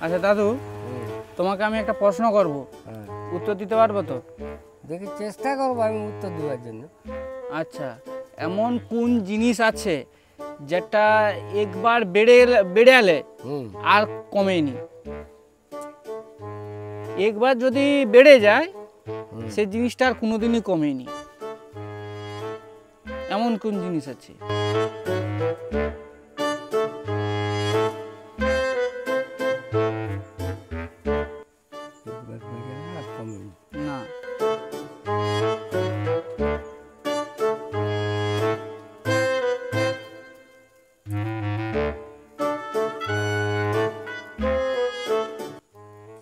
আচ্ছা দাদু, তোমাকে আমি একটা প্রশ্ন করব, উত্তর দিতে পারবো তো? দেখি চেষ্টা করবো আমি উত্তর দেওয়ার জন্য। আচ্ছা, এমন কোন জিনিস আছে যেটা একবার বেড়ে গেলে আর কমেনি? একবার যদি বেড়ে যায় সেই জিনিসটা আর কোনোদিনই কমেনি, এমন কোন জিনিস আছে? একবার হয়ে গেলে আর কমেনি। না।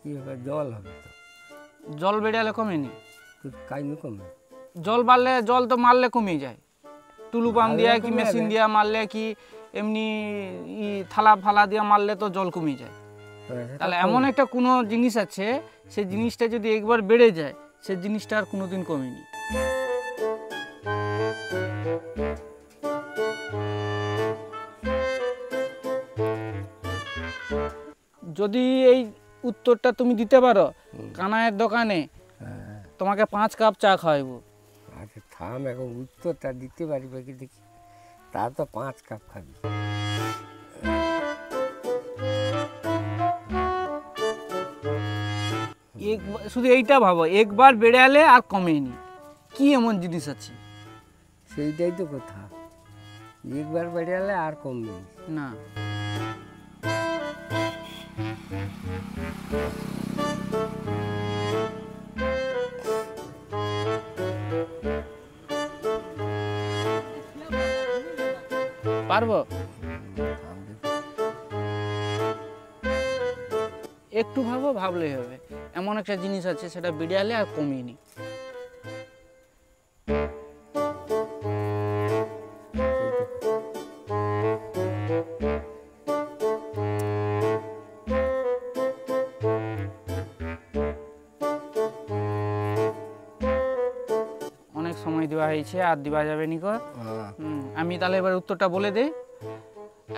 কি হবে? জল হবে তো। জল বেড়ে গেলে কমেনি? কাইনি কমে। জল বাড়লে, জল তো মারলে কমে যায়, টুলু পাম্প দিয়া কি কমে মেশিন যাবে। দিয়া মারলে কি এমনি থালা ফালা দিয়া মারলে তো জল কমে যায়। তাহলে এমন একটা কোনো জিনিস আছে, সেই জিনিসটা যদি একবার বেড়ে যায় সেই জিনিসটা আর কোনোদিন কমেনি। যদি এই উত্তরটা তুমি দিতে পারো, কানাইয়ের দোকানে তোমাকে 5 কাপ চা খাওয়াবো। আচ্ছা থাম, এখন উত্তরটা দিতে পারবে কি দেখি। তা তো 5 কাপ খাবি। শুধু এইটা ভাবো, একবার বেড়ে গেলে আর কমেনি, কি এমন জিনিস আছে? সেইটাই তো কথা, একবার বেড়ে গেলে আর কমবে না। পারবো? একটু ভাবো, ভাবলেই হবে। এমন একটা জিনিস আছে সেটা বেড়ে গেলে আর কমেনি। অনেক সময় দেওয়া হয়েছে, আর দেওয়া যাবে নিকো। আমি তাহলে এবার উত্তরটা বলে দিই।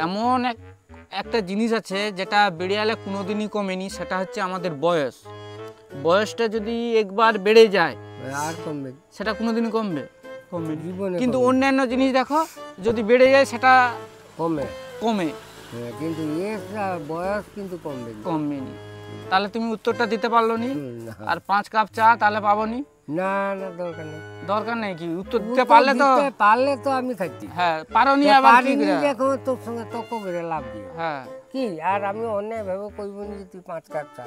এমন একটা জিনিস আছে যেটা বেড়ে গেলে কোনোদিনই কমেনি, সেটা হচ্ছে আমাদের বয়স। বয়সটা যদি একবার বেড়ে যায় আর কমবে, সেটা কোনোদিনই কমবে? কমবে। জীবনে কিন্তু কমবে। অন্যান্য জিনিস দেখো, যদি বেড়ে যায় সেটা কমে, কমে, কিন্তু বয়স কিন্তু কমবে না। কমেনি। তাহলে তুমি উত্তরটা দিতে পারলো নি, না। আর 5 কাপ চা তাহলে পাবো নি? না না, দরকার নেই। দরকার নেই কি? উত্তর দিতে পারলে তো, পারলে তো আমি খাইছি। হ্যাঁ পারো নি, আবার কি পারিনি করে? দেখো, তোর সঙ্গে তর্ক করে লাভ দিয়ে হ্যাঁ। কি? আর আমি অন্যায় ভাবে কইব নি যে তুই 5 কাপ চা